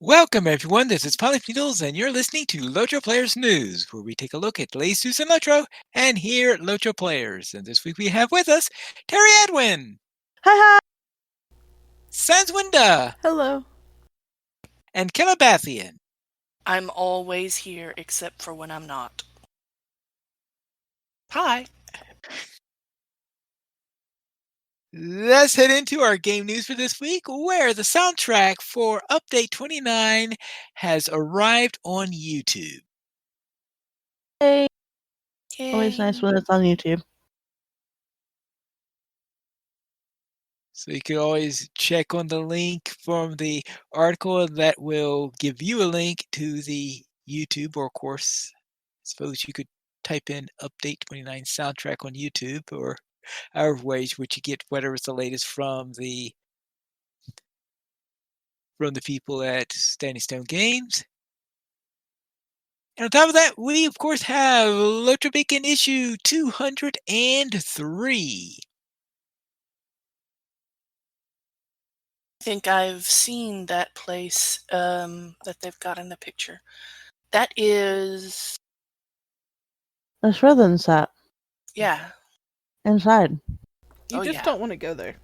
Welcome, everyone. This is Polly Needles, and you're listening to LOTRO Players News, where we take a look at the latest news in LOTRO and here at LOTRO Players. And this week we have with us Terry Edwin, Hi. Sanswinda, Hello. and Calabathian. I'm always here except for when I'm not. Hi. Let's head into our game news for this week, where the soundtrack for Update 29 has arrived on YouTube. Hey. Yay. Always nice when it's on YouTube. So you can always check on the link from the article that will give you a link to the YouTube, or of course, I suppose you could type in Update 29 soundtrack on YouTube, or however ways which you get whatever's the latest from the people at Standing Stone Games. And on top of that, we of course have LOTRO Bacon issue 203. I think I've seen that place that they've got in the picture. That is... That's Rhythm Set. Yeah. Inside. You just don't want to go there.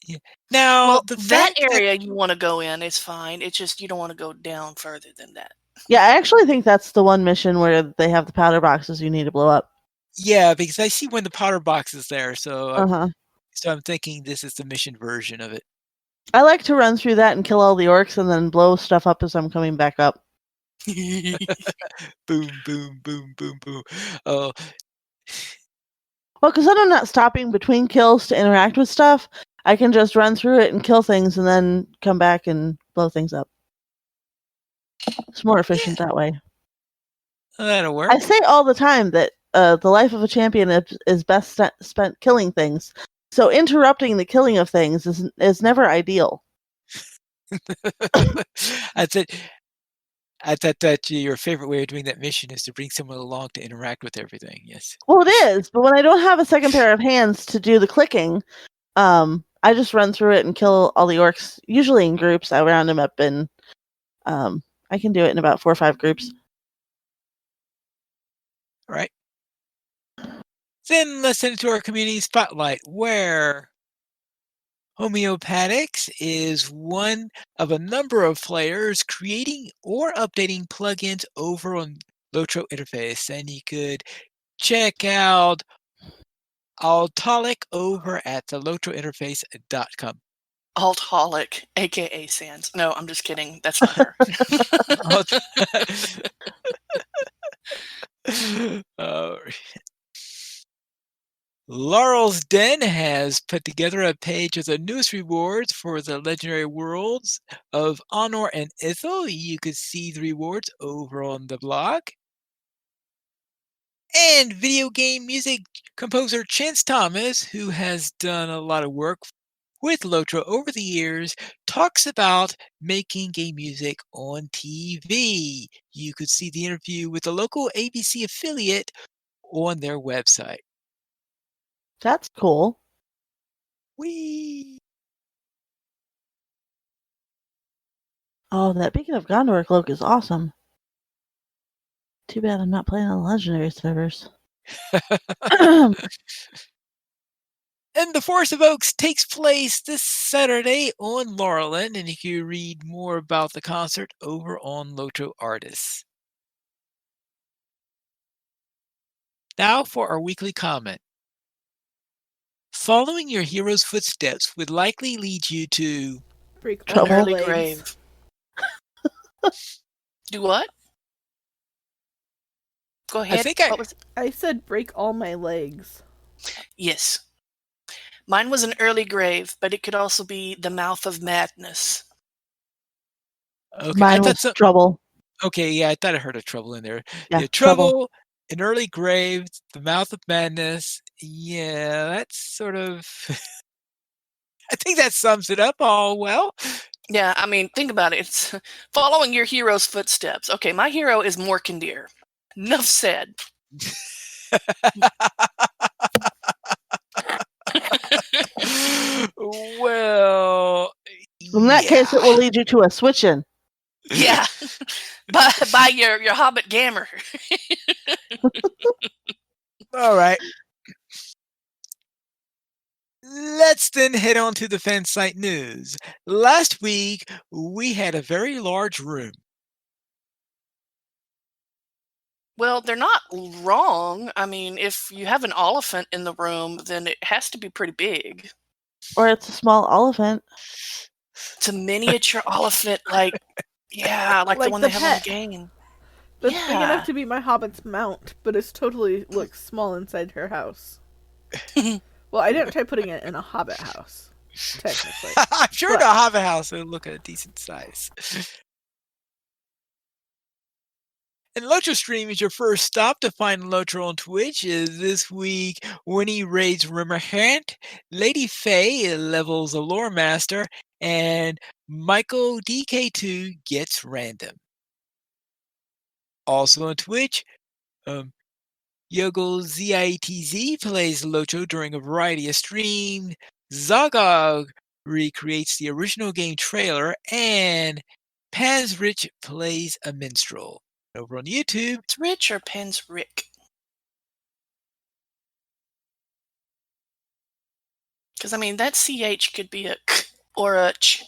Yeah. Now, well, that area you want to go in is fine. It's just you don't want to go down further than that. Yeah, I actually think that's the one mission where they have the powder boxes you need to blow up. Yeah, because I see when the powder box is there, so so I'm thinking this is the mission version of it. I like to run through that and kill all the orcs and then blow stuff up as I'm coming back up. Boom, boom, boom, boom, boom. Oh. Well, because then I'm not stopping between kills to interact with stuff. I can just run through it and kill things and then come back and blow things up. It's more efficient that way. That'll work. I say all the time that the life of a champion is best spent killing things. So interrupting the killing of things is never ideal. I thought that your favorite way of doing that mission is to bring someone along to interact with everything. Yes. Well, it is, but when I don't have a second pair of hands to do the clicking, I just run through it and kill all the orcs, usually in groups. I round them up, and I can do it in about 4 or 5 groups. All right. Then let's head into our community spotlight, where Homeopathics is one of a number of players creating or updating plugins over on LOTRO interface, and you could check out Altolic over at the lotrointerface.com. Altholic, aka Sans. No, I'm just kidding. That's not her. Laurel's Den has put together a page of the newest rewards for the legendary worlds of Honor and Ithel. You could see the rewards over on the blog. And video game music composer Chance Thomas, who has done a lot of work with LOTRO over the years, talks about making game music on TV. You could see the interview with a local ABC affiliate on their website. That's cool. Whee! Oh, that Beacon of Gondor cloak is awesome. Too bad I'm not playing on the legendary servers. And the Forest of Oaks takes place this Saturday on Laurelin, and you can read more about the concert over on LOTRO Artists. Now for our weekly comment. Following your hero's footsteps would likely lead you to an early grave. Do what? Go ahead. I said break all my legs. Yes. Mine was an early grave, but it could also be the mouth of madness. Okay, Mine was trouble. Okay, yeah, I thought I heard a trouble in there. Yeah, trouble, an early grave, the mouth of madness. Yeah, that's sort of... I think that sums it up all well. Yeah, I mean, think about it. It's following your hero's footsteps. Okay, my hero is Morkendir. Enough said. Well, in that case, it will lead you to a switch-in. Yeah, by your Hobbit Gammer. All right. Let's then head on to the fan site news. Last week, we had a very large room. Well, they're not wrong. I mean, if you have an elephant in the room, then it has to be pretty big. Or it's a small elephant. It's a miniature elephant, like Like the one the they have on the pet. game. That's big Yeah. enough to be my hobbit's mount, but it's totally looks small inside her house. Well, I didn't try putting it in a hobbit house, technically. I'm sure But- the Hobbit house will look at a decent size. And LOTRO Stream is your first stop to find LOTRO on Twitch. This week, Winnie raids Rimmerhant, Lady Faye levels a lore master, and Michael DK2 gets random. Also on Twitch, Yogo ZITZ plays LOTRO during a variety of streams. Zogog recreates the original game trailer, and Pans Rich plays a minstrel. Over on YouTube, It's Rich or Pens Rick? Because, I mean, that CH could be a K or a Ch,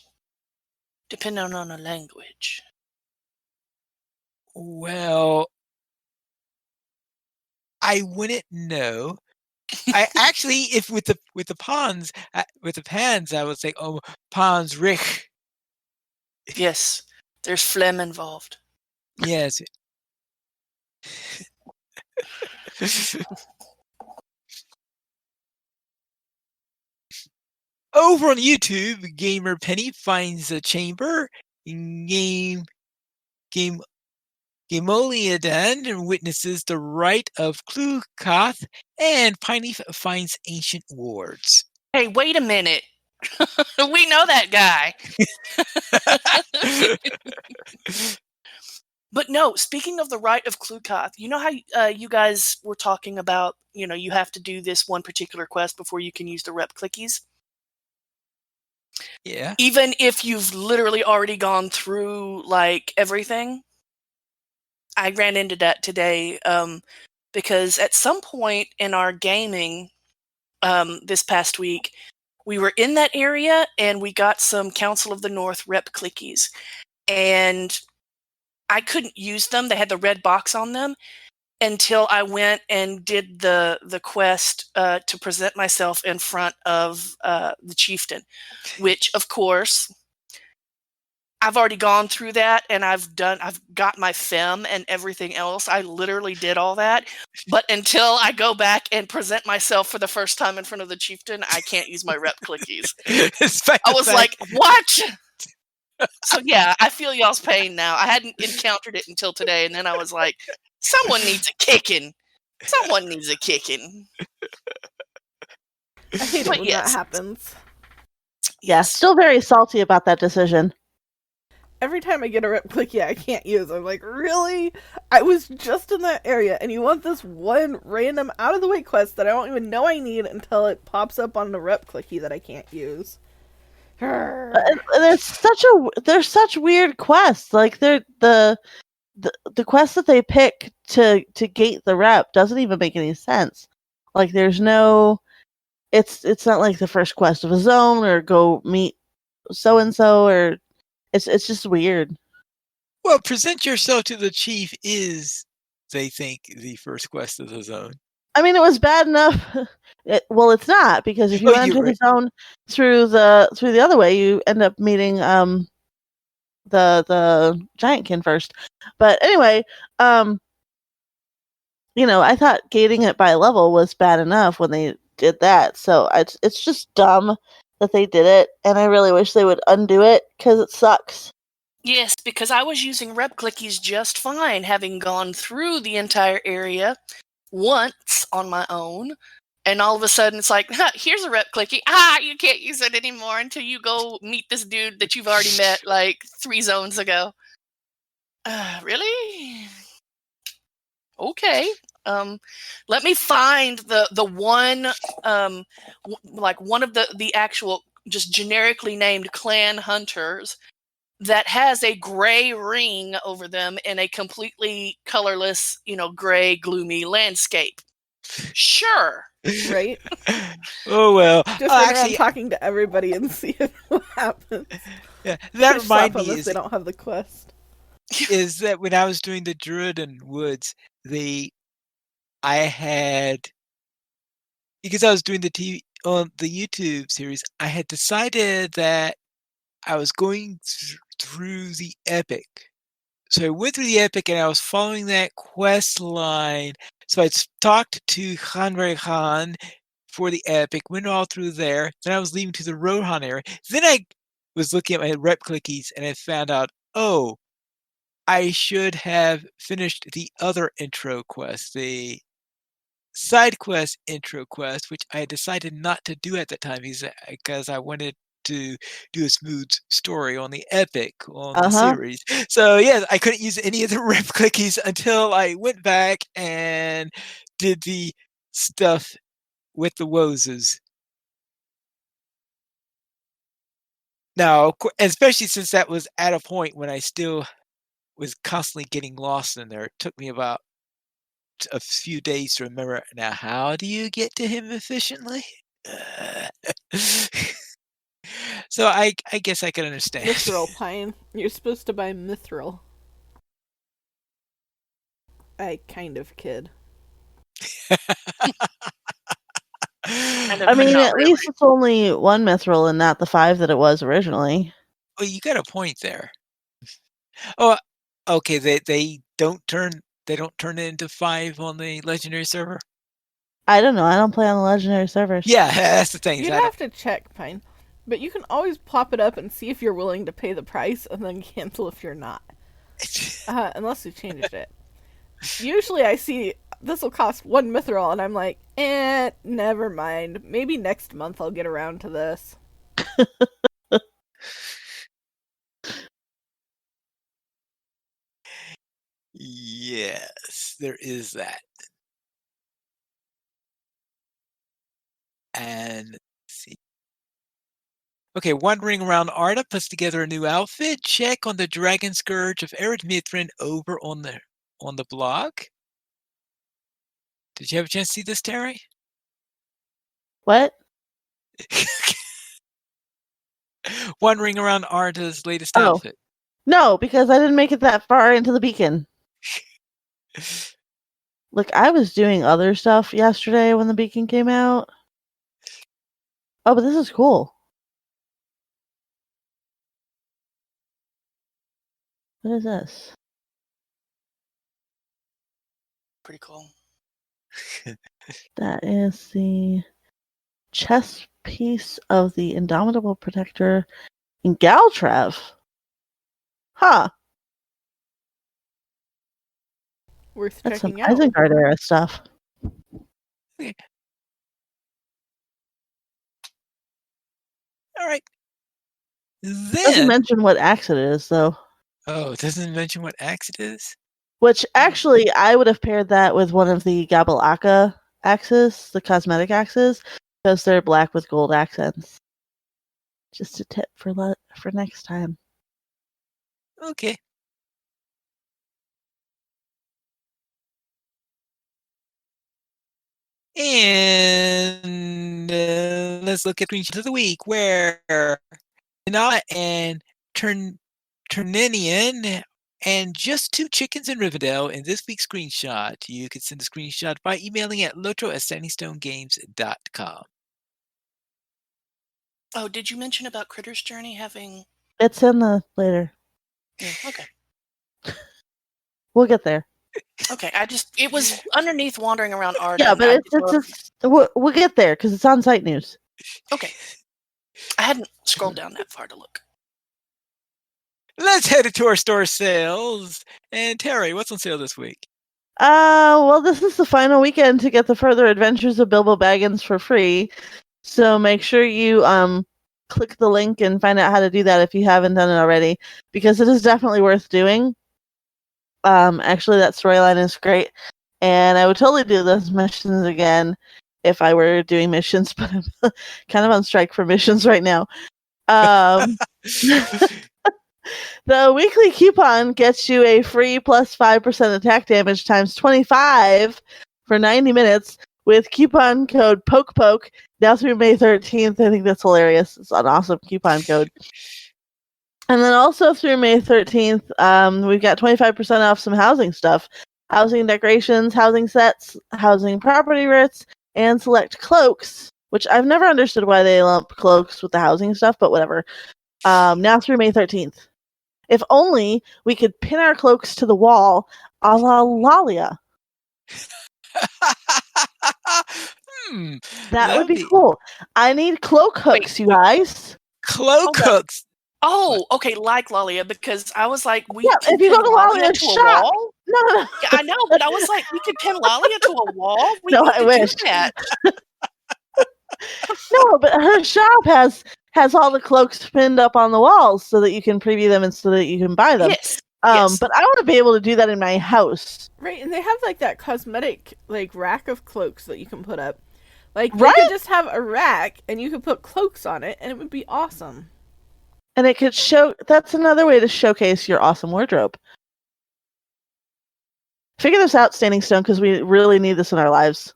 depending on the language. well, I wouldn't know. I actually, if with the pans, with the pans, I would say, oh, Pans Rich. Yes, there's phlegm involved. Yes. Over on YouTube, Gamer Penny finds a chamber. Game Gamoliadan witnesses the rite of Cloaks, and Piney finds ancient wards. Hey, wait a minute. We know that guy. But no, speaking of the rite of Cloaks, you know how you guys were talking about, you have to do this one particular quest before you can use the rep clickies? Yeah. Even if you've literally already gone through, like, everything? I ran into that today because at some point in our gaming this past week, we were in that area and we got some Council of the North rep clickies. And I couldn't use them. They had the red box on them until I went and did the quest to present myself in front of the chieftain, which, of course, I've already gone through that, and I've got my fem and everything else. I literally did all that. But until I go back and present myself for the first time in front of the chieftain, I can't use my rep clickies. I was like, what? So yeah, I feel y'all's pain now. I hadn't encountered it until today, and then I was like, someone needs a kicking. Someone needs a kicking. I hate it when that happens. Yeah, still very salty about that decision. Every time I get a rep clicky I can't use, I'm like, really? I was just in that area, and you want this one random out-of-the-way quest that I don't even know I need until it pops up on the rep clicky that I can't use. There's such weird quests. Like the quest that they pick to gate the rep doesn't even make any sense. Like there's no, it's not like the first quest of a zone or go meet so and so, or it's just weird. Well, present yourself to the chief is, they think, the first quest of the zone. I mean, it was bad enough. Well, it's not, because if you enter the zone through the other way, you end up meeting the giantkin first. But anyway, I thought gating it by level was bad enough when they did that. So it's just dumb that they did it, and I really wish they would undo it because it sucks. Yes, because I was using rep clickies just fine, having gone through the entire area once on my own, and all of a sudden it's like, here's a rep clicky. You can't use it anymore until you go meet this dude that you've already met like 3 zones ago. Really? Okay. Let me find the one, like one of the actual just generically named clan hunters that has a gray ring over them in a completely colorless, gray, gloomy landscape. Sure. Right? Oh well. Just run around talking to everybody and see what happens. Yeah, that Fish slap reminded them me if they don't have the quest. is that when I was doing the Druiden Woods, I had, because I was doing the YouTube series, I had decided that I was going through the epic. So I went through the epic and I was following that quest line. So I talked to Hanrei Han for the epic, went all through there. Then I was leaving to the Rohan area. Then I was looking at my rep clickies and I found out, oh, I should have finished the other intro quest, the side quest intro quest, which I decided not to do at the time because I wanted to do a smooth story on the epic on the series. So yeah, I couldn't use any of the rep clickies until I went back and did the stuff with the Wozes. Now, especially since that was at a point when I still was constantly getting lost in there. It took me about a few days to remember. Now, how do you get to him efficiently? So I guess I can understand. Mithril pine. You're supposed to buy mithril. I kind of kid. I mean, at least it's only one mithril and not the 5 that it was originally. Well, you got a point there. Oh, okay. They don't turn it into 5 on the legendary server. I don't know. I don't play on the legendary servers. Yeah, that's the thing. You'd have to check, Pine. But you can always pop it up and see if you're willing to pay the price and then cancel if you're not. Unless we changed it. Usually I see this will cost 1 mithril and I'm like, never mind. Maybe next month I'll get around to this. Yes, there is that. And let's see. Okay, wandering around Arda puts together a new outfit. Check on the Dragon Scourge of Ered Mithrin over on the blog. Did you have a chance to see this, Terry? What? Wandering around Arda's latest outfit. No, because I didn't make it that far into the beacon. Look, I was doing other stuff yesterday when the beacon came out. Oh, but this is cool. What is this? Pretty cool. That is the chest piece of the Indomitable Protector in Galtrev. Huh. Worth That's some checking out. Isengard era stuff. Okay. All right. Then, doesn't mention what axe it is, though. Oh, it doesn't mention what axe it is? Which, actually, I would have paired that with one of the Gabalaka axes, the cosmetic axes, because they're black with gold accents. Just a tip for next time. Okay. And let's look at screenshots of the week where Nala and Turninian and just 2 chickens in Rivendell in this week's screenshot. You can send a screenshot by emailing at lotro@standingstonegames.com. Oh, did you mention about Critter's Journey having... It's in the later. Yeah, okay. We'll get there. Okay, it was underneath wandering around Arda. Yeah, but we'll get there because it's on site news. Okay. I hadn't scrolled down that far to look. Let's head to our store sales. And Terry, what's on sale this week? Well, this is the final weekend to get the Further Adventures of Bilbo Baggins for free. So make sure you click the link and find out how to do that if you haven't done it already, because it is definitely worth doing. Actually, that storyline is great, and I would totally do those missions again if I were doing missions, but I'm kind of on strike for missions right now. The weekly coupon gets you a free plus 5% attack damage times 25 for 90 minutes with coupon code POKEPOKE now through May 13th. I think that's hilarious. It's an awesome coupon code. And then also through May 13th, we've got 25% off some housing stuff. Housing decorations, housing sets, housing property writs, and select cloaks, which I've never understood why they lump cloaks with the housing stuff, but whatever. Now through May 13th. If only we could pin our cloaks to the wall a la Lalia. That would be cool. I need cloak hooks, you guys. Cloak hooks. Oh, okay, like Lalia, because I was like, we Yeah, can if you pin go to Lalia Lalia's to shop. a wall? No. Yeah, I know, but I was like, we could pin Lalia to a wall? We No, need I to wish. do that. No, but her shop has all the cloaks pinned up on the walls so that you can preview them and so that you can buy them. Yes. Yes. But I want to be able to do that in my house. Right, and they have like that cosmetic like rack of cloaks that you can put up. Like Right? you could just have a rack and you could put cloaks on it and it would be awesome. And it could that's another way to showcase your awesome wardrobe. Figure this out, Standing Stone, because we really need this in our lives.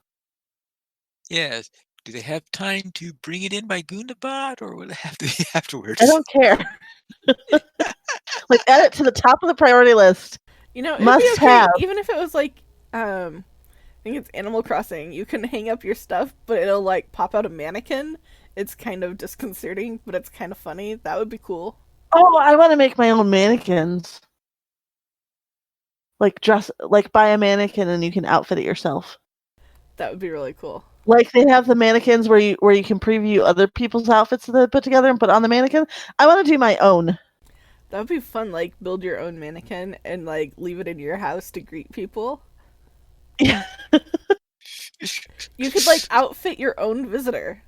Yes. Do they have time to bring it in by Gundabot, or will it have to be afterwards? I don't care. Like, add it to the top of the priority list. You know, it'd Must be okay, have. even if it was like I think it's Animal Crossing. You can hang up your stuff, but it'll like pop out a mannequin. It's kind of disconcerting, but it's kind of funny. That would be cool. Oh, I want to make my own mannequins. Like buy a mannequin and you can outfit it yourself. That would be really cool. Like they have the mannequins where you can preview other people's outfits that they put together and put on the mannequin. I want to do my own. That would be fun, like build your own mannequin and like leave it in your house to greet people. Yeah. You could like outfit your own visitor.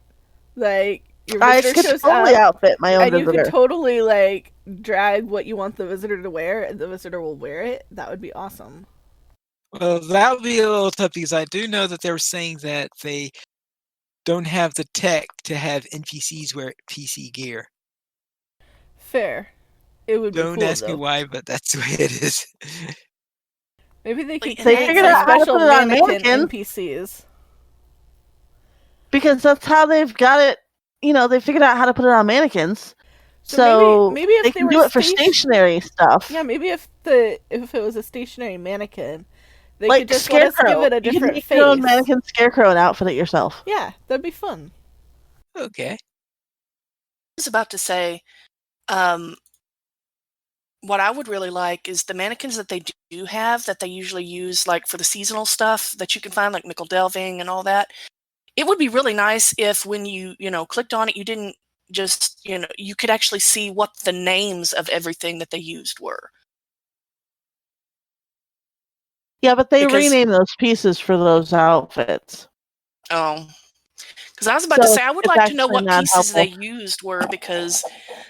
Like your I visitor could shows totally up outfit my own and visitor. you could totally like drag what you want the visitor to wear and the visitor will wear it. That would be awesome. Well, that would be a little tough because I do know that they were saying that they don't have the tech to have NPCs wear PC gear. Fair. It would Don't be cool, ask me though. why, but that's the way it is. Maybe they could They create figured some out how to special put it on mannequin mannequin. NPCs. Because that's how they've got it. You know, they figured out how to put it on mannequins. So maybe if they they can were do it for stationary stuff. Yeah, maybe if it was a stationary mannequin, they Like could just let us Scarecrow. give it a You can different make face. your own mannequin Scarecrow and outfit it yourself. Yeah, that'd be fun. Okay. I was about to say, what I would really like is the mannequins that they do have that they usually use like for the seasonal stuff that you can find like nickel delving and all that. It would be really nice if when you clicked on it, you didn't just, you could actually see what the names of everything that they used were. Yeah, but they Because- rename those pieces for those outfits. Oh. Because I was about to say, I would it's like to know actually what not pieces they helpful. used were, because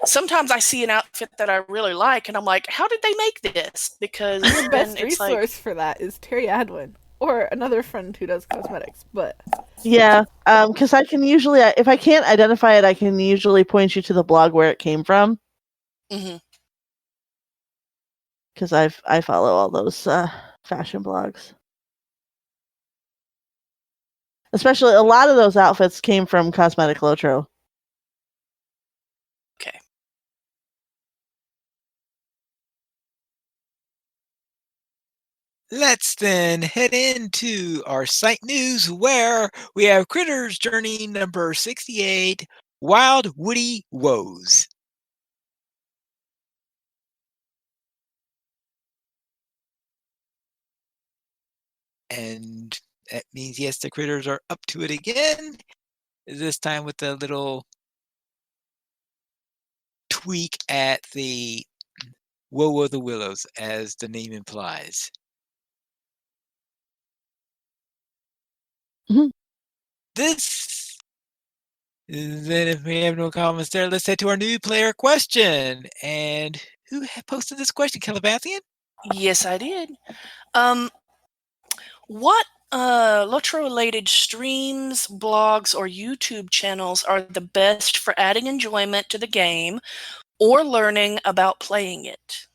sometimes I see an outfit that I really like, and I'm like, how did they make this? Because The then best it's resource for that is Terry Adwin or another friend who does cosmetics. But Yeah, because I can usually, if I can't identify it, I can usually point you to the blog where it came from. Mm-hmm. Because I follow all those fashion blogs. Especially a lot of those outfits came from Cosmetic LOTRO. Okay. Let's then head into our site news where we have Critters Journey number 68, Wild Woody Woes. And that means, yes, the critters are up to it again. This time with a little tweak at the Woe of the Willows, as the name implies. Mhm. Then if we have no comments there, let's head to our new player question. And who posted this question, Calabathian? Yes, I did. What LOTRO-related streams, blogs, or YouTube channels are the best for adding enjoyment to the game or learning about playing it?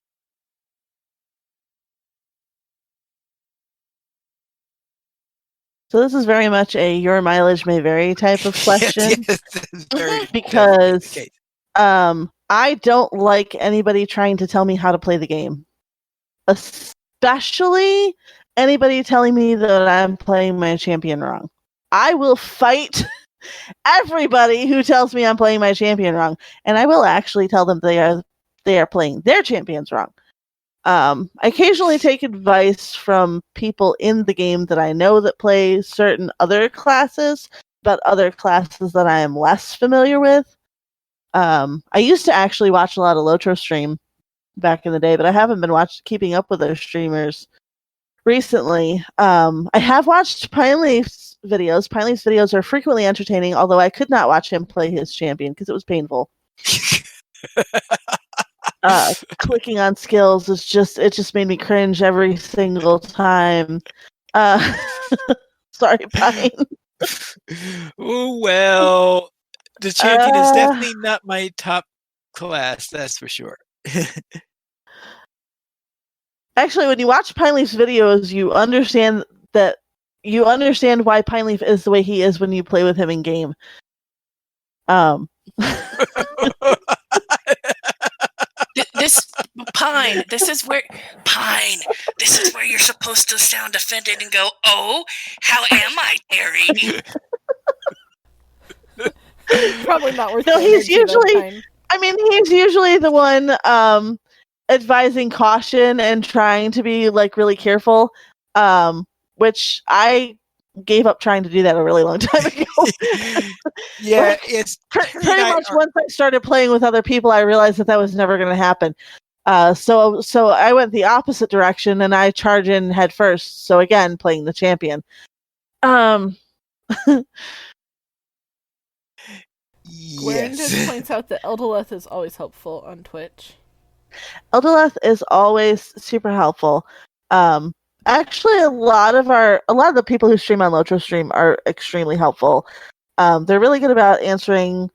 So this is very much a your mileage may vary type of question. Yes, that's very Because definitely the case. I don't like anybody trying to tell me how to play the game. Especially anybody telling me that I'm playing my champion wrong. I will fight everybody who tells me I'm playing my champion wrong, and I will actually tell them they are playing their champions wrong. I occasionally take advice from people in the game that I know that play certain other classes, but other classes that I am less familiar with. I used to actually watch a lot of LOTRO stream back in the day, but I haven't been keeping up with their streamers recently. I have watched Pineleaf's videos. Pineleaf's videos are frequently entertaining, although I could not watch him play his champion because it was painful. Clicking on skills it just made me cringe every single time. Sorry, Pine. Oh, well, the champion is definitely not my top class, that's for sure. Actually, when you watch Pineleaf's videos, you understand why Pineleaf is the way he is when you play with him in game. This is where you're supposed to sound offended and go, "Oh, how am I, Terry?" Probably not worth. No, the he's energy, though, usually. Pine. I mean, he's usually the one advising caution and trying to be like really careful. Which I gave up trying to do that a really long time ago. Yeah, Like, it's pretty much once I started playing with other people, I realized that was never going to happen. So I went the opposite direction and I charge in head first. So again, playing the champion. Gwen just Yes. points out that Eldoleth is always helpful on Twitch. Eldoleth is always super helpful. Actually, a lot of the people who stream on LOTRO stream are extremely helpful. They're really good about answering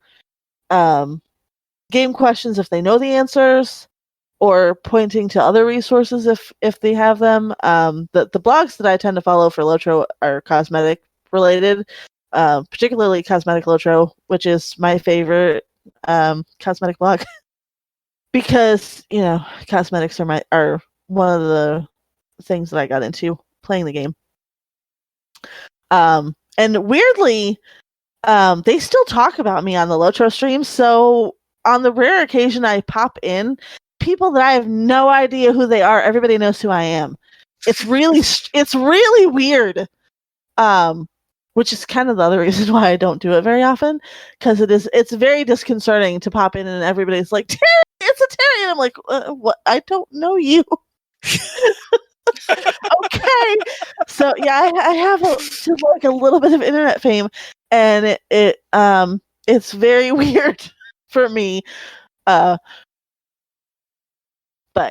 game questions if they know the answers, or pointing to other resources if they have them. The blogs that I tend to follow for LOTRO are cosmetic related, particularly Cosmetic LOTRO, which is my favorite cosmetic blog. Because cosmetics are one of the things that I got into playing the game. And weirdly, they still talk about me on the LOTRO stream. So on the rare occasion I pop in, people that I have no idea who they are, everybody knows who I am. It's really weird. Which is kind of the other reason why I don't do it very often, because it's very disconcerting to pop in and everybody's like, Terry, it's a Terry, and I'm like, what? I don't know you. Okay, so yeah, I have a little bit of internet fame, and it's very weird for me. But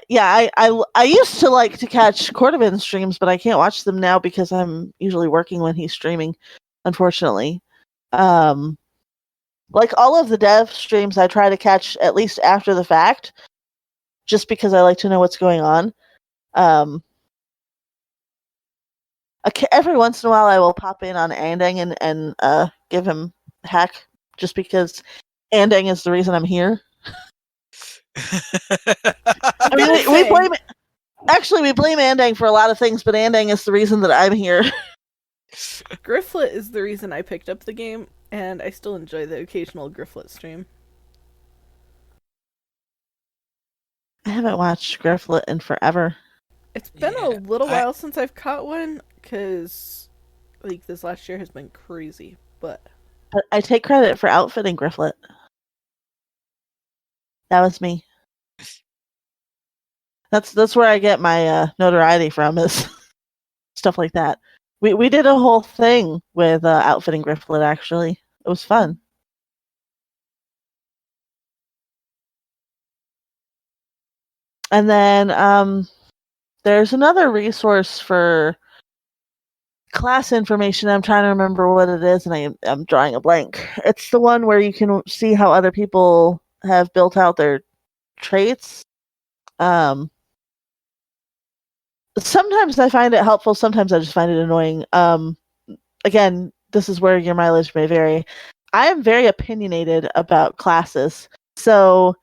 yeah, I used to like to catch Cordovan streams, but I can't watch them now because I'm usually working when he's streaming, unfortunately. Like all of the dev streams I try to catch at least after the fact, just because I like to know what's going on. Every once in a while I will pop in on Andang and give him a hack, just because Andang is the reason I'm here. I mean, we blame Andang for a lot of things, but Andang is the reason that I'm here. Grifflet is the reason I picked up the game, and I still enjoy the occasional Grifflet stream. I haven't watched Grifflet in forever. It's been a little while since I've caught one, because like this last year has been crazy, but I take credit for outfitting Grifflet. That was me. That's where I get my notoriety from, is stuff like that. We did a whole thing with outfitting Grifflet, actually. It was fun. And then there's another resource for class information. I'm trying to remember what it is, and I'm drawing a blank. It's the one where you can see how other people have built out their traits. Sometimes I find it helpful, sometimes I just find it annoying. Again, this is where your mileage may vary. I am very opinionated about classes. So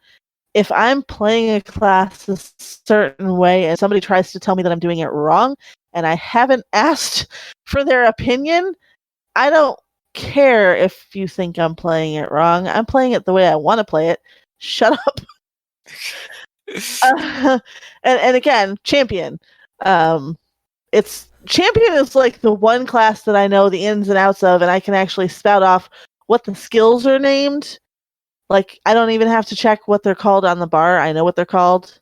if I'm playing a class a certain way and somebody tries to tell me that I'm doing it wrong and I haven't asked for their opinion, I don't care if you think I'm playing it wrong. I'm playing it the way I want to play it. Shut up. And again, champion. It's champion is like the one class that I know the ins and outs of, and I can actually spout off what the skills are named. Like, I don't even have to check what they're called on the bar. I know what they're called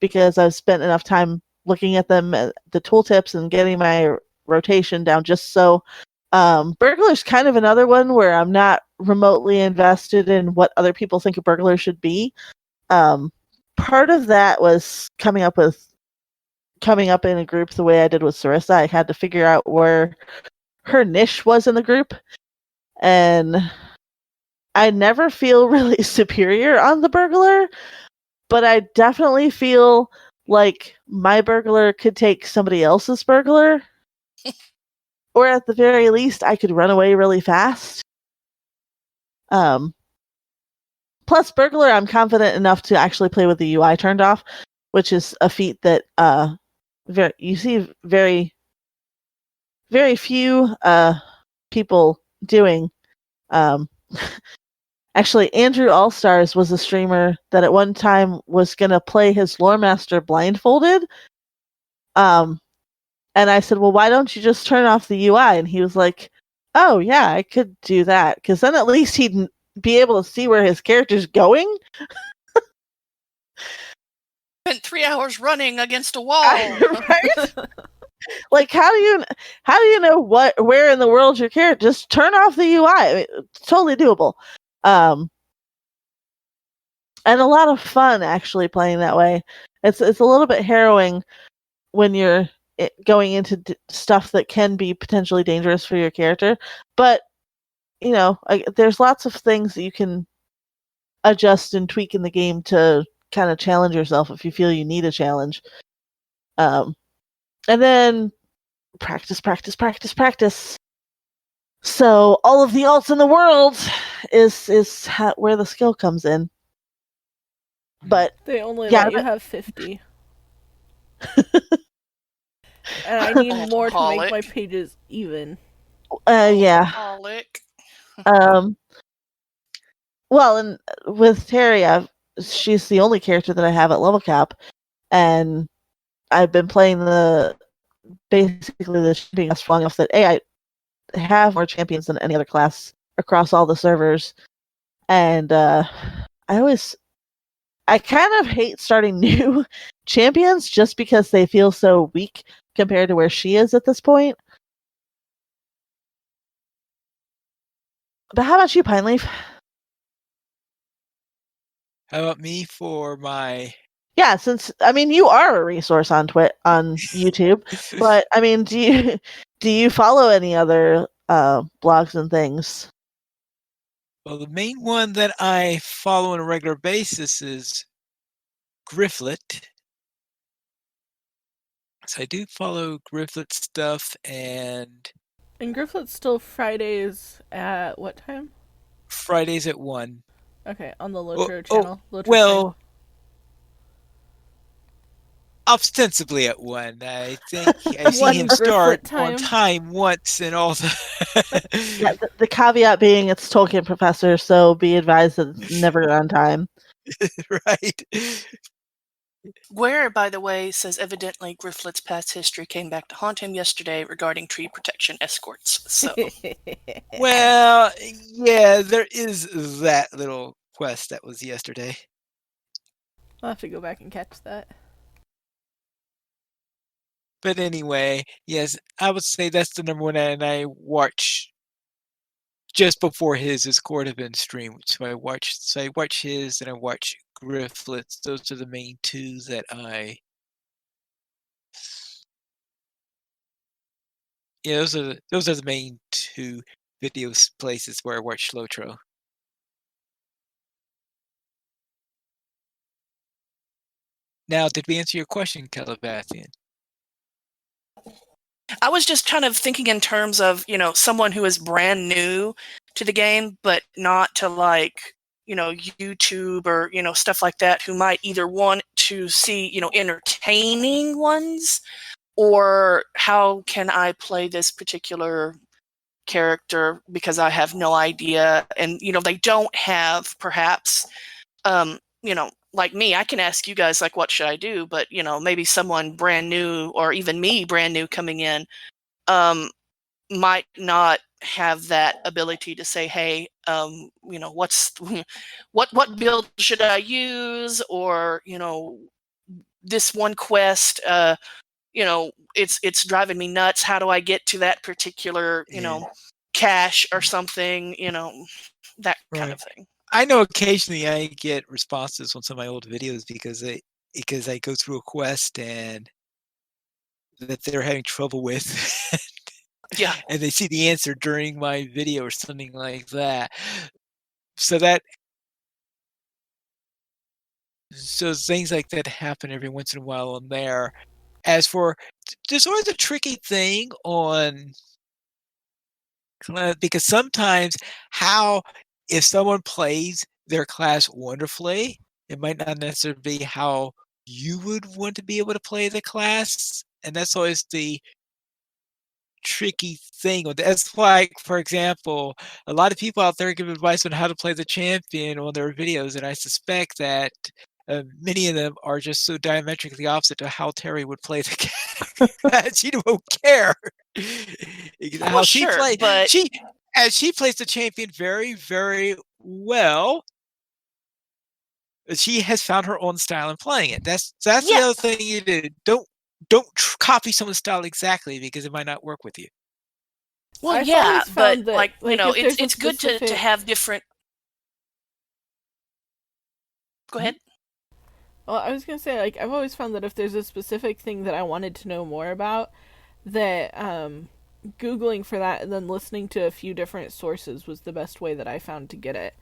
because I've spent enough time looking at them, the tooltips, and getting my rotation down just so. Burglar's kind of another one where I'm not remotely invested in what other people think a burglar should be. Part of that was coming up in a group the way I did with Sarissa. I had to figure out where her niche was in the group, and I never feel really superior on the burglar, but I definitely feel like my burglar could take somebody else's burglar, or at the very least, I could run away really fast. Plus, burglar, I'm confident enough to actually play with the UI turned off, which is a feat that you see very, very few people doing. Actually, Andrew Allstars was a streamer that at one time was going to play his lore master blindfolded. And I said, well, why don't you just turn off the UI? And he was like, oh, yeah, I could do that. Because then at least he'd be able to see where his character's going. Spent 3 hours running against a wall. Right? Like, how do you know where in the world your character? Just turn off the UI. I mean, it's totally doable. And a lot of fun actually playing that way. It's a little bit harrowing when you're going into stuff that can be potentially dangerous for your character, but there's lots of things that you can adjust and tweak in the game to kind of challenge yourself if you feel you need a challenge. And then practice. So all of the alts in the world is where the skill comes in. But they only let you have 50. And I need more to make my pages even. Yeah. Well, and with Terry, she's the only character that I have at level cap, and I've been playing basically the champion class long enough that I have more champions than any other class across all the servers, and I kind of hate starting new champions just because they feel so weak compared to where she is at this point. But how about you, Pine Leaf? How about me for my... Yeah, since you are a resource on YouTube, but do you follow any other blogs and things? Well, the main one that I follow on a regular basis is Grifflet. So I do follow Grifflet stuff, and Grifflet's still Fridays at what time? Fridays at 1. Okay, on the LOTRO channel. LOTRO well, ostensibly at 1. I think I've seen him start on time once and all the... Yeah, the caveat being it's Tolkien Professor, so be advised that it's never on time. Right. Where, by the way, says evidently Grifflet's past history came back to haunt him yesterday regarding tree protection escorts. So, well, yeah, there is that little quest that was yesterday. I'll have to go back and catch that. But anyway, yes, I would say that's the number one, and I watch just before his Court of End stream. So I watch his, and I watch Grifflet's. Those are the main two that I... Yeah, those are the main two video places where I watch LOTRO. Now, did we answer your question, Calabathian? I was just kind of thinking in terms of, someone who is brand new to the game, but not to like, YouTube or, stuff like that, who might either want to see, entertaining ones, or how can I play this particular character because I have no idea. And, they don't have perhaps, like me, I can ask you guys, like, what should I do? But, maybe someone brand new, or even me brand new coming in, might not have that ability to say, hey, what's what build should I use? Or, this one quest, it's driving me nuts. How do I get to that particular, cache or something, that kind of thing. I know occasionally I get responses on some of my old videos because I go through a quest and that they're having trouble with. Yeah. And they see the answer during my video or something like that. So things like that happen every once in a while on there. As for, there's always a tricky thing on, because sometimes if someone plays their class wonderfully, it might not necessarily be how you would want to be able to play the class, and that's always the tricky thing. That's like, for example, a lot of people out there give advice on how to play the champion on their videos, and I suspect that many of them are just so diametrically opposite to how Terry would play the cat. She won't care. How she sure, plays, but she plays the champion very, very well. She has found her own style in playing it. That's the other thing you do. Don't copy someone's style exactly, because it might not work with you. Well, I've yeah, always found but that, it's good to have different. Go ahead. Well, I was gonna say, I've always found that if there's a specific thing that I wanted to know more about, that Googling for that and then listening to a few different sources was the best way that I found to get it.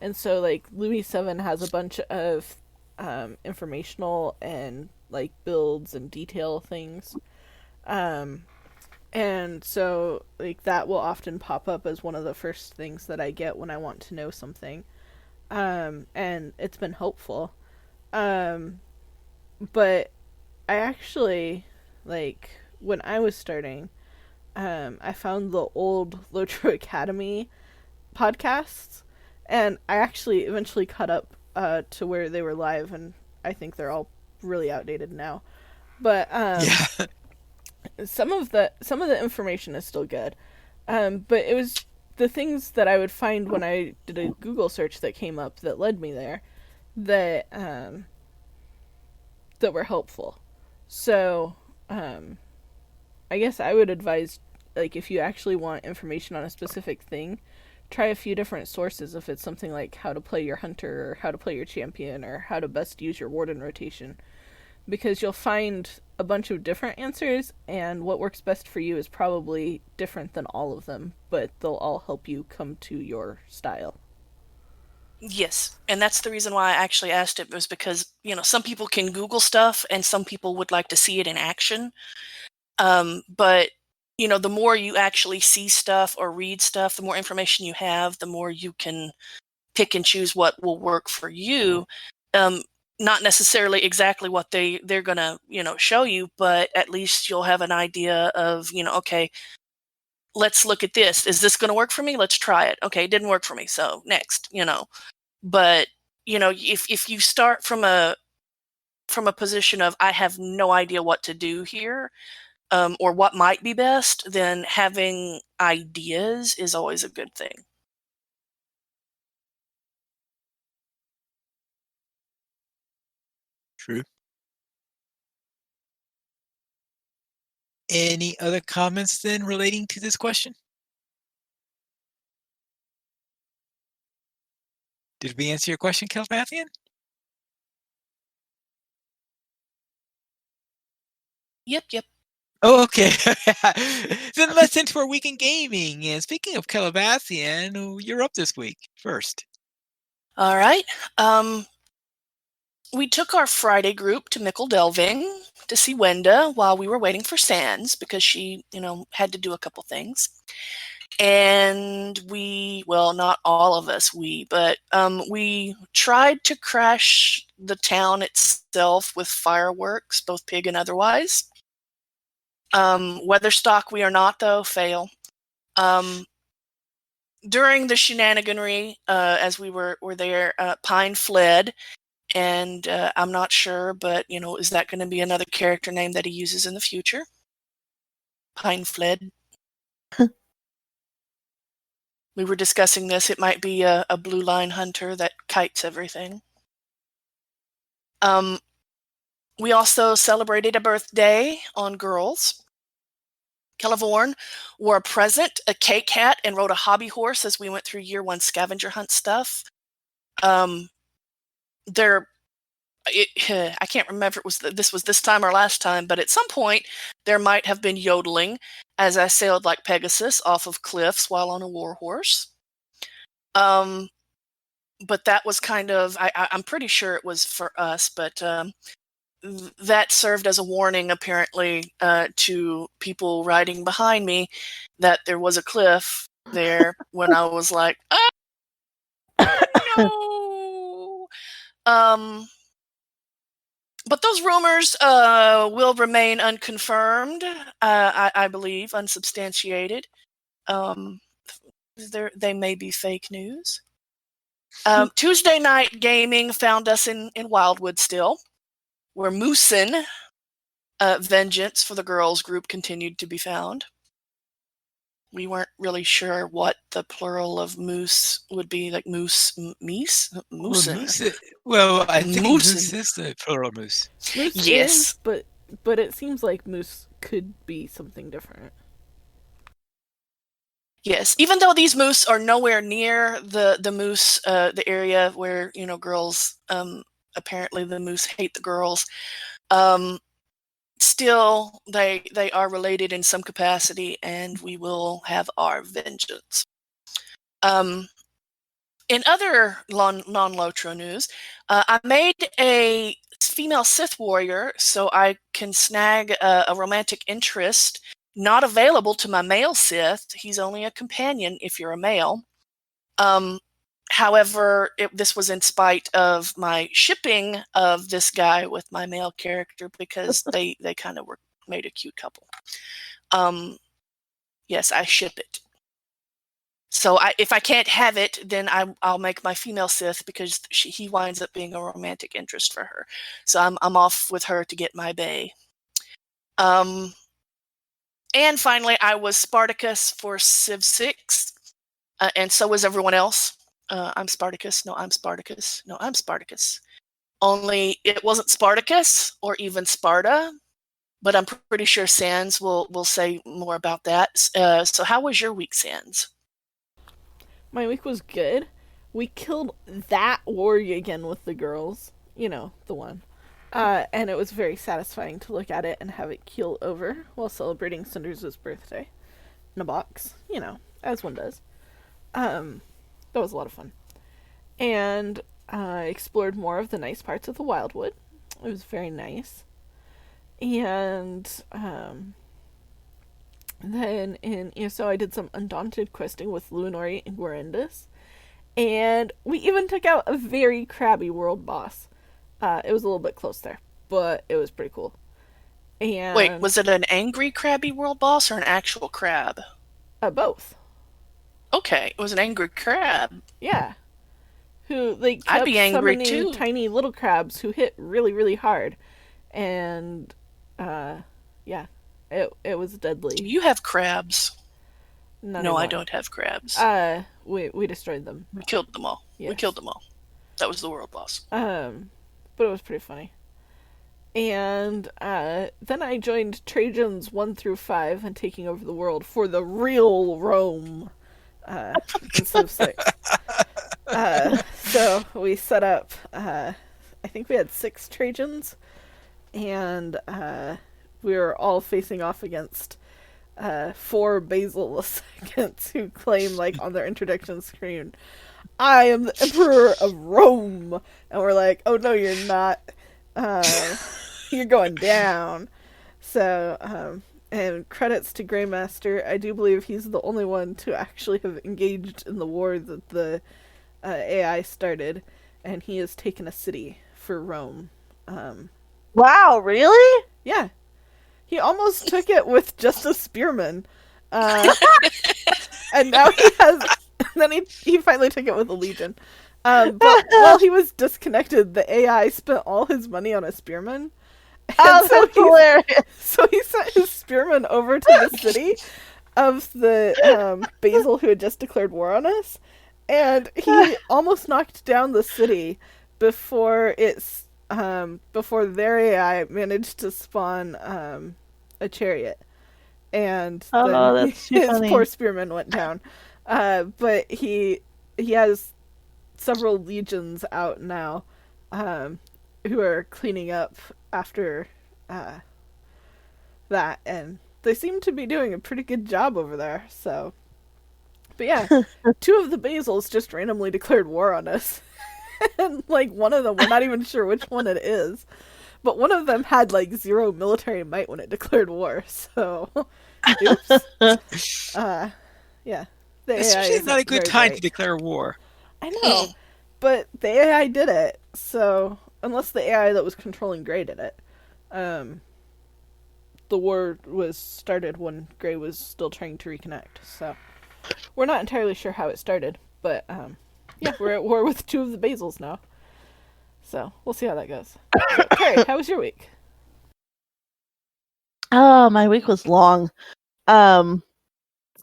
And so, like, Louis 7 has a bunch of informational and, like, builds and detail things. And so, like, that will often pop up as one of the first things that I get when I want to know something. And it's been helpful. But I actually, like, when I was starting, I found the old LOTRO Academy podcasts, and I actually eventually caught up to where they were live, and I think they're all really outdated now. But some of the information is still good. But it was the things that I would find when I did a Google search that came up that led me there that that were helpful. So I guess I would advise, like, if you actually want information on a specific thing, try a few different sources. If it's something like how to play your hunter, or how to play your champion, or how to best use your warden rotation, because you'll find a bunch of different answers, and what works best for you is probably different than all of them, but they'll all help you come to your style. Yes, and that's the reason why I actually asked it, was because, some people can Google stuff and some people would like to see it in action. But, the more you actually see stuff or read stuff, the more information you have, the more you can pick and choose what will work for you. Not necessarily exactly what they're going to, show you, but at least you'll have an idea of, okay, let's look at this. Is this going to work for me? Let's try it. Okay, it didn't work for me. So next, but, if you start from a position of, I have no idea what to do here, or what might be best, then having ideas is always a good thing. True. Any other comments then relating to this question? Did we answer your question, Kelmathian? Yep. Oh, okay. Then let's into our week in gaming. And speaking of Calabathian, you're up this week first. All right. we took our Friday group to Mickle Delving to see Wenda while we were waiting for Sans because she, had to do a couple things. And not all of us, but we tried to crash the town itself with fireworks, both pig and otherwise. Weatherstock we are not, though, fail. During the shenaniganry, as we were there, Pine fled, and I'm not sure, but, is that going to be another character name that he uses in the future? Pine fled. We were discussing this. It might be a blue line hunter that kites everything. We also celebrated a birthday on Girls. Celevorn wore a present, a cake hat, and rode a hobby horse as we went through year 1 scavenger hunt stuff. I can't remember if this was this time or last time, but at some point there might have been yodeling as I sailed like Pegasus off of cliffs while on a war horse. But that was kind of, I'm pretty sure it was for us, but that served as a warning, apparently, to people riding behind me that there was a cliff there when I was like, oh, no. But those rumors will remain unconfirmed, I believe, unsubstantiated. They may be fake news. Tuesday night gaming found us in Wildwood still, where Moosin, vengeance for the girls group, continued to be found. We weren't really sure what the plural of moose would be, like meese? Moosin. Well, I think moose Moosin. is the plural moose. Moose Yes. is, but it seems like moose could be something different. Yes, even though these moose are nowhere near the moose, the area where, girls, apparently the moose hate the girls, still they are related in some capacity, and we will have our vengeance. In other non-LOTRO news, I made a female Sith warrior so I can snag a romantic interest not available to my male Sith. He's only a companion if you're a male. However, this was in spite of my shipping of this guy with my male character because they kind of made a cute couple. Yes, I ship it. So if I can't have it, then I'll make my female Sith because he winds up being a romantic interest for her. So I'm off with her to get my bae. And finally, I was Spartacus for Civ 6, and so was everyone else. I'm Spartacus. No, I'm Spartacus. No, I'm Spartacus. Only it wasn't Spartacus or even Sparta, but I'm pretty sure Sans will say more about that. So how was your week, Sans? My week was good. We killed that warrior again with the girls. The one. And it was very satisfying to look at it and have it keel over while celebrating Cinders' birthday in a box, as one does. That was a lot of fun. And I explored more of the nice parts of the Wildwood. It was very nice. And then in ESO I did some Undaunted questing with Lunori and Guarendis. And we even took out a very crabby world boss. It was a little bit close there, but it was pretty cool. And wait, was it an angry crabby world boss or an actual crab? Both. Okay, it was an angry crab. Yeah. Who kept I'd be angry too. Tiny little crabs who hit really, really hard. And yeah. It was deadly. You have crabs. Not no, anymore. I don't have crabs. We destroyed them. We killed them all. Yes. We killed them all. That was the world boss. But it was pretty funny. And then I joined Trajan's 1 through 5 and taking over the world for the real Rome instead of 6. So we set up, I think we had 6 Trajans, and we were all facing off against 4 Basil IIs who claim, on their introduction screen, I am the Emperor of Rome. And we're like, oh no, you're not. You're going down. So, and credits to Greymaster. I do believe he's the only one to actually have engaged in the war that the AI started, and he has taken a city for Rome. Wow, really? Yeah, he almost took it with just a spearman, and now he has. Then he finally took it with a legion. But while he was disconnected, the AI spent all his money on a spearman. Oh, so that's hilarious. So he sent his spearman over to the city of the Basil who had just declared war on us, and he almost knocked down the city before before their AI managed to spawn a chariot, and then his poor spearman went down. But he has several legions out now, who are cleaning up after that, and they seem to be doing a pretty good job over there. So, but yeah, 2 of the Basils just randomly declared war on us, and like one of them, we're not even sure which one it is, but one of them had like 0 military might when it declared war. So, oops. Yeah, the AI It's not a good time great. to declare war. I know, but the AI did it. So unless the AI that was controlling Grey did it, the war was started when Grey was still trying to reconnect. So we're not entirely sure how it started, but yeah, we're at war with 2 of the Basils now. So we'll see how that goes. So, Carrie, how was your week? Oh, my week was long.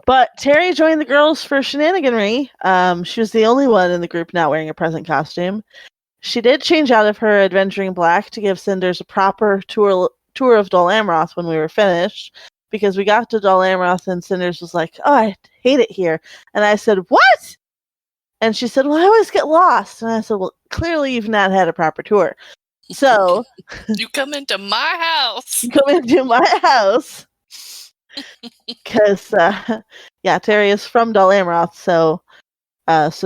But Terry joined the girls for shenaniganry. She was the only one in the group not wearing a present costume. She did change out of her adventuring black to give Cinders a proper tour of Dol Amroth when we were finished, because we got to Dol Amroth and Cinders was like, oh, I hate it here. And I said, what? And she said, well, I always get lost. And I said, well, clearly you've not had a proper tour. So you come into my house. Because, yeah, Terry is from Dol Amroth, so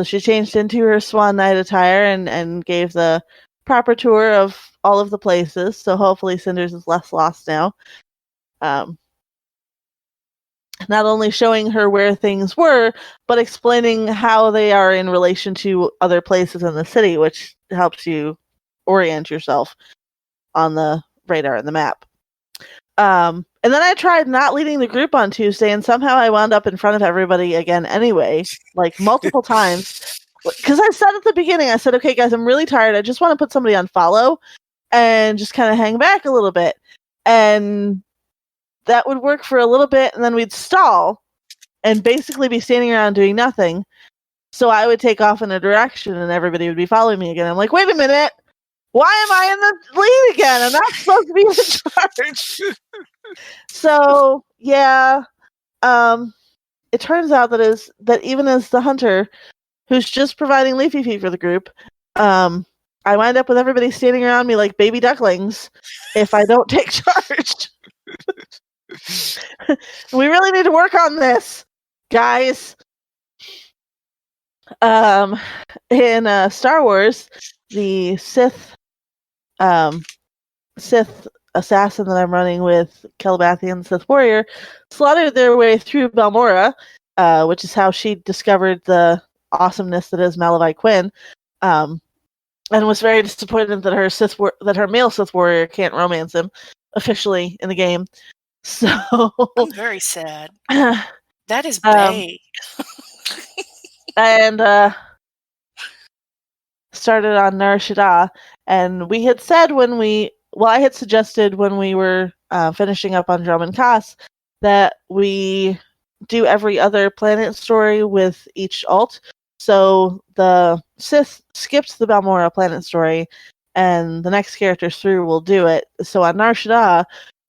she changed into her Swan Knight attire and gave the proper tour of all of the places, so hopefully Cinders is less lost now. Not only showing her where things were, but explaining how they are in relation to other places in the city, which helps you orient yourself on the radar and the map. And then I tried not leading the group on Tuesday, and somehow I wound up in front of everybody again anyway, like multiple times. Because I said at the beginning, I said, okay, guys, I'm really tired. I just want to put somebody on follow and just kind of hang back a little bit. And that would work for a little bit, and then we'd stall and basically be standing around doing nothing. So I would take off in a direction, and everybody would be following me again. I'm like, wait a minute. Why am I in the lead again? I'm not supposed to be in charge. So, yeah. It turns out that even as the hunter, who's just providing leafy feed for the group, I wind up with everybody standing around me like baby ducklings if I don't take charge. We really need to work on this, guys. In Star Wars, the Sith assassin that I'm running with, Calabathian Sith Warrior, slaughtered their way through Balmora, which is how she discovered the awesomeness that is Malavai Quinn, and was very disappointed that her male Sith Warrior can't romance him officially in the game. So I'm very sad. That is Bay. And started on Nar Shaddaa, and we had said I had suggested when we were finishing up on Drum and Koss that we do every other planet story with each alt. So the Sith skipped the Balmora planet story, and the next characters through will do it. So on Nar Shaddaa,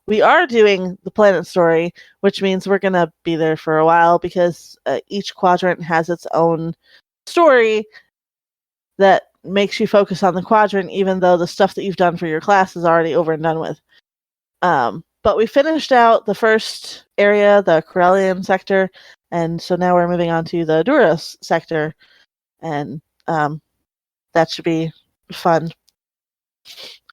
we are doing the planet story, which means we're going to be there for a while, because each quadrant has its own story that makes you focus on the quadrant, even though the stuff that you've done for your class is already over and done with. But we finished out the first area, the Corellian sector, and so now we're moving on to the Duras sector. And that should be fun.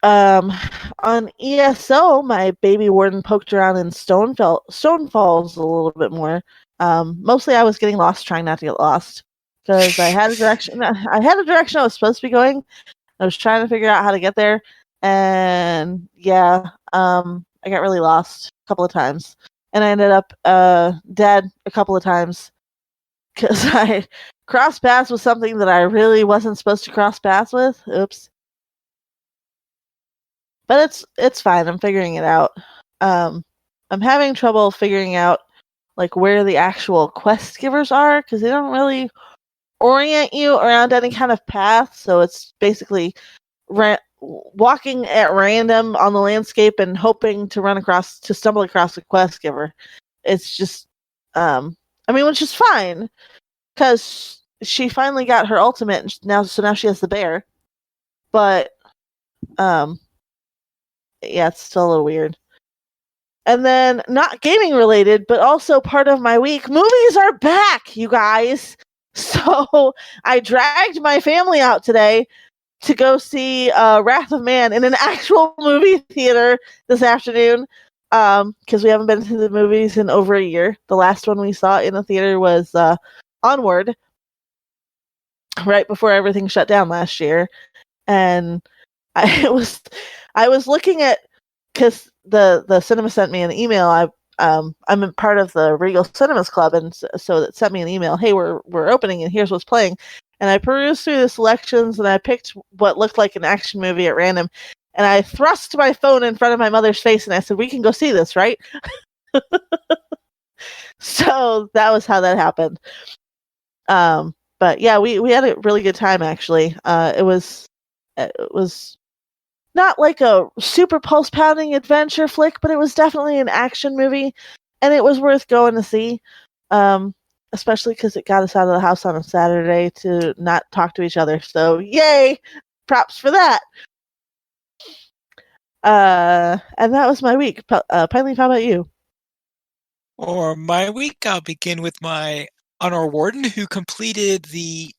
On ESO, my baby warden poked around in Stonefalls a little bit more. Mostly I was getting lost, trying not to get lost, because I had a direction. I had a direction I was supposed to be going. I was trying to figure out how to get there, and yeah, I got really lost a couple of times, and I ended up dead a couple of times because I crossed paths with something that I really wasn't supposed to cross paths with. Oops. But it's fine. I'm figuring it out. I'm having trouble figuring out like where the actual quest givers are because they don't really orient you around any kind of path. So it's basically walking at random on the landscape and hoping to stumble across a quest giver. It's just, which is fine because she finally got her ultimate and so now she has the bear. But, yeah, it's still a little weird. And then, not gaming related, but also part of my week, movies are back, you guys. So I dragged my family out today to go see Wrath of Man in an actual movie theater this afternoon because we haven't been to the movies in over a year. The last one we saw in the theater was Onward, right before everything shut down last year. And I was looking at, because the cinema sent me an email. I'm a part of the Regal Cinemas Club, and so it sent me an email. Hey, we're opening, and here's what's playing. And I perused through the selections, and I picked what looked like an action movie at random. And I thrust my phone in front of my mother's face, and I said, "We can go see this, right?" So that was how that happened. But yeah, we had a really good time actually. It was not like a super pulse pounding adventure flick, but it was definitely an action movie, and it was worth going to see. Especially because it got us out of the house on a Saturday to not talk to each other. So yay! Props for that. And that was my week. Pine Leaf, how about you? For my week, I'll begin with my honor warden who completed the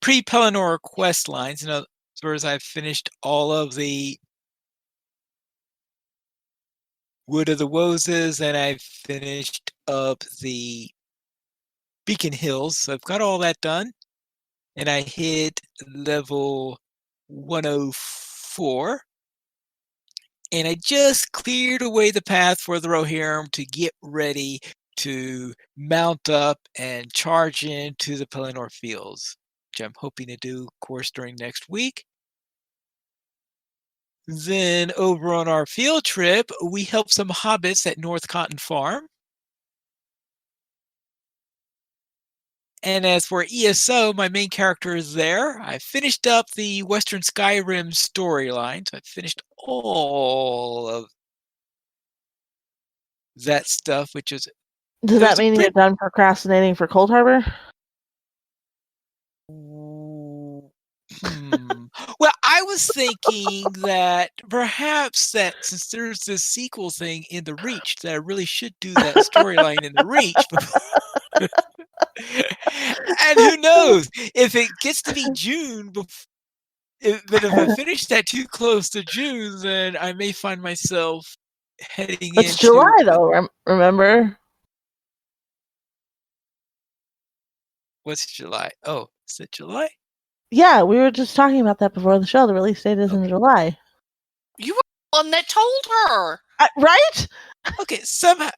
pre-Pelennor quest lines. In other words, I've finished all of the Wood of the Woses, and I've finished up the Beacon Hills. So I've got all that done. And I hit level 104. And I just cleared away the path for the Rohirrim to get ready to mount up and charge into the Pelennor Fields, which I'm hoping to do, of course, during next week. Then over on our field trip, we helped some hobbits at North Cotton Farm. And as for ESO, my main character is there. I finished up the Western Skyrim storyline. So I finished all of that stuff, which is... Does that mean you're done procrastinating for Cold Harbor? Well, I was thinking that perhaps that since there's this sequel thing in the Reach, that I really should do that storyline in the Reach. And who knows, if it gets to be June, but if I finish that too close to June, then I may find myself heading into... It's July, though, remember? What's July? Oh, is it July? Yeah, we were just talking about that before the show. The release date is in July. You were the one that told her. Right? Okay, somehow...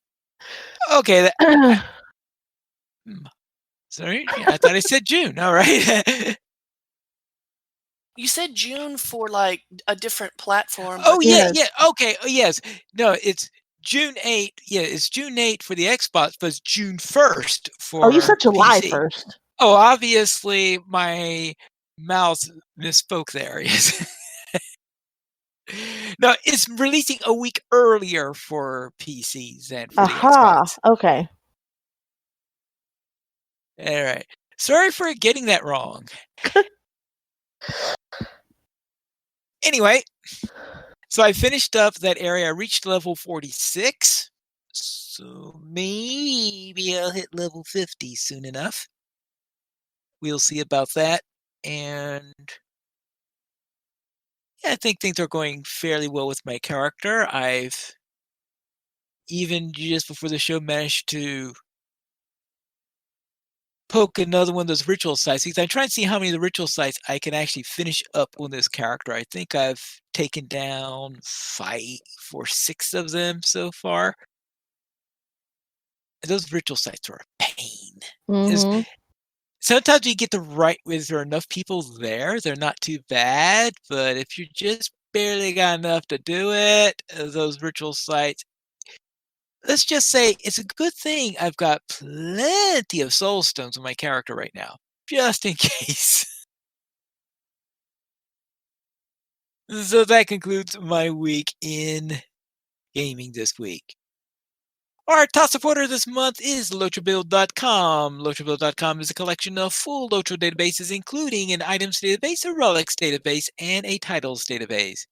Okay, sorry, I thought I said June. All right. You said June for like a different platform. Oh yeah, yeah. Okay. Oh, yes. No, it's June 8th. Yeah, it's June 8th for the Xbox, but it's June 1st for... Oh, you said July PC. 1st. Oh, obviously my mouth misspoke there. Yes. No, it's releasing a week earlier for PCs than for the Xbox. Okay. All right. Sorry for getting that wrong. Anyway, so I finished up that area. I reached level 46. So maybe I'll hit level 50 soon enough. We'll see about that. and yeah, I think things are going fairly well with my character. I've even just before the show managed to poke another one of those ritual sites because I'm trying to see how many of the ritual sites I can actually finish up on this character. I think I've taken down 5 or 6 of them so far. And those ritual sites are a pain. 'Cause Mm-hmm. sometimes you get the right if there are enough people there, they're not too bad, but if you just barely got enough to do it, those ritual sites let's just say it's a good thing I've got plenty of soul stones on my character right now, just in case. So that concludes my week in gaming this week. Our top supporter this month is LOTRObuild.com. LOTRObuild.com is a collection of full LOTRO databases, including an items database, a relics database, and a titles database.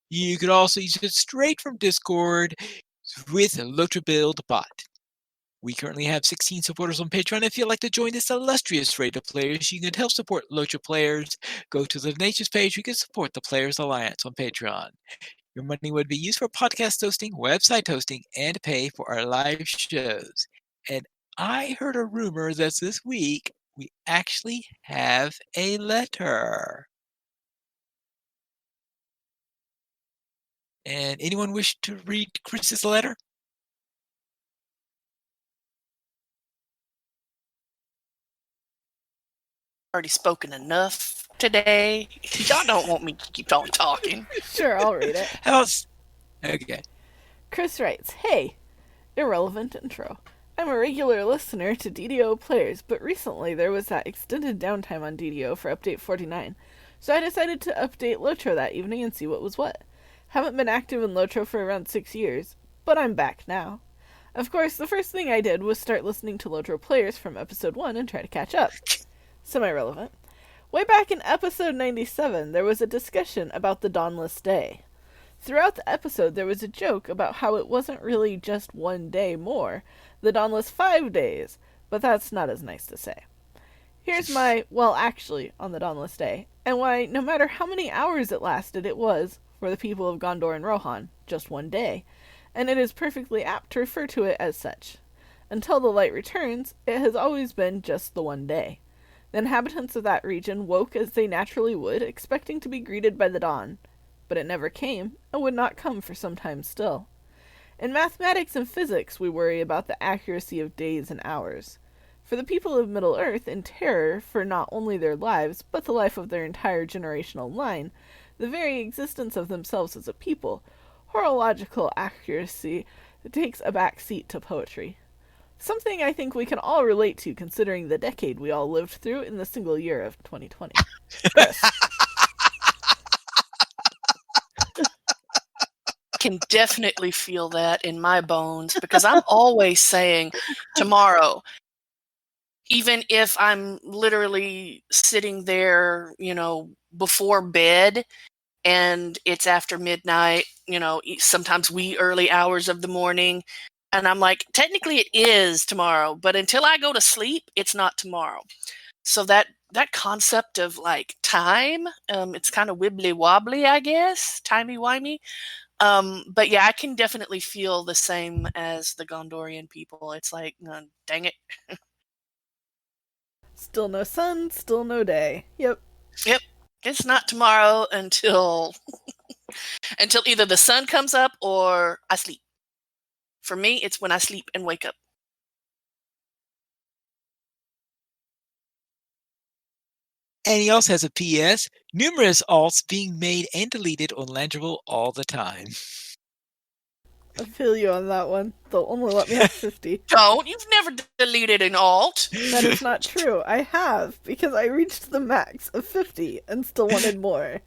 You could also use it straight from Discord with LOTRObuild bot. We currently have 16 supporters on Patreon. If you'd like to join this illustrious rate of players, you can help support LOTRO players. Go to the donations page. You can support the Players Alliance on Patreon. Your money would be used for podcast hosting, website hosting, and pay for our live shows. And I heard a rumor that this week we actually have a letter. And anyone wish to read Chris's letter? Already spoken enough today. Y'all don't want me to keep on talking. Sure, I'll read it. How else? Okay. Chris writes, "Hey, irrelevant intro. I'm a regular listener to DDO players, but recently there was that extended downtime on DDO for update 49, so I decided to update LOTRO that evening and see what was what. Haven't been active in LOTRO for around 6 years, but I'm back now. Of course, the first thing I did was start listening to LOTRO players from episode 1 and try to catch up. Semi-relevant. Way back in episode 97, there was a discussion about the Dawnless Day. Throughout the episode, there was a joke about how it wasn't really just 1 day more, the Dawnless 5 days, but that's not as nice to say. Here's my, well, actually, on the Dawnless Day, and why, no matter how many hours it lasted, it was, for the people of Gondor and Rohan, just 1 day, and it is perfectly apt to refer to it as such. Until the light returns, it has always been just the 1 day. The inhabitants of that region woke as they naturally would, expecting to be greeted by the dawn. But it never came, and would not come for some time still. In mathematics and physics, we worry about the accuracy of days and hours. For the people of Middle-earth, in terror for not only their lives, but the life of their entire generational line, the very existence of themselves as a people, horological accuracy takes a back seat to poetry. Something I think we can all relate to, considering the decade we all lived through in the single year of 2020. Chris. Can definitely feel that in my bones because I'm always saying tomorrow, even if I'm literally sitting there, before bed and it's after midnight, sometimes wee early hours of the morning. And I'm like, technically it is tomorrow, but until I go to sleep, it's not tomorrow. So that concept of like time, it's kind of wibbly wobbly, I guess, timey-wimey. But yeah, I can definitely feel the same as the Gondorian people. It's like, dang it. Still no sun, still no day. Yep. It's not tomorrow until either the sun comes up or I sleep. For me, it's when I sleep and wake up. And he also has a PS, numerous alts being made and deleted on Langeable all the time. I feel you on that one. They'll only let me have 50. Don't. You've never deleted an alt. That is not true. I have, because I reached the max of 50 and still wanted more.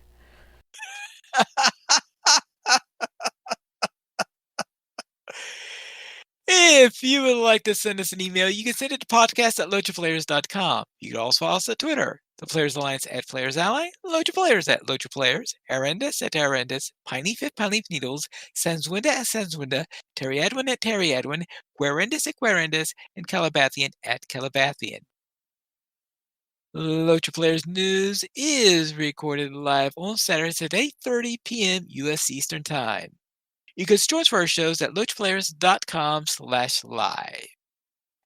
If you would like to send us an email, you can send it to podcast@lotroplayers.com. You can also follow us at Twitter, the Players Alliance at Players Ally, Lotro Players at Lotro Players, Arendis at Arendis, Pineleaf at Pineleaf Needles, Sanswinda at Sanswinda, Terry Edwin at Terry Edwin, Guarendis at Guarendis, and Calabathian at Calabathian. LOTRO Players News is recorded live on Saturdays at 8:30 p.m. U.S. Eastern Time. You can join us for our shows at lotraplayers.com/live.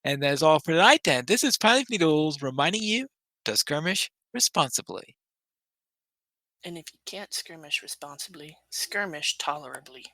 And that's all for tonight then. This is Pine Leaf Needles reminding you to skirmish responsibly. And if you can't skirmish responsibly, skirmish tolerably.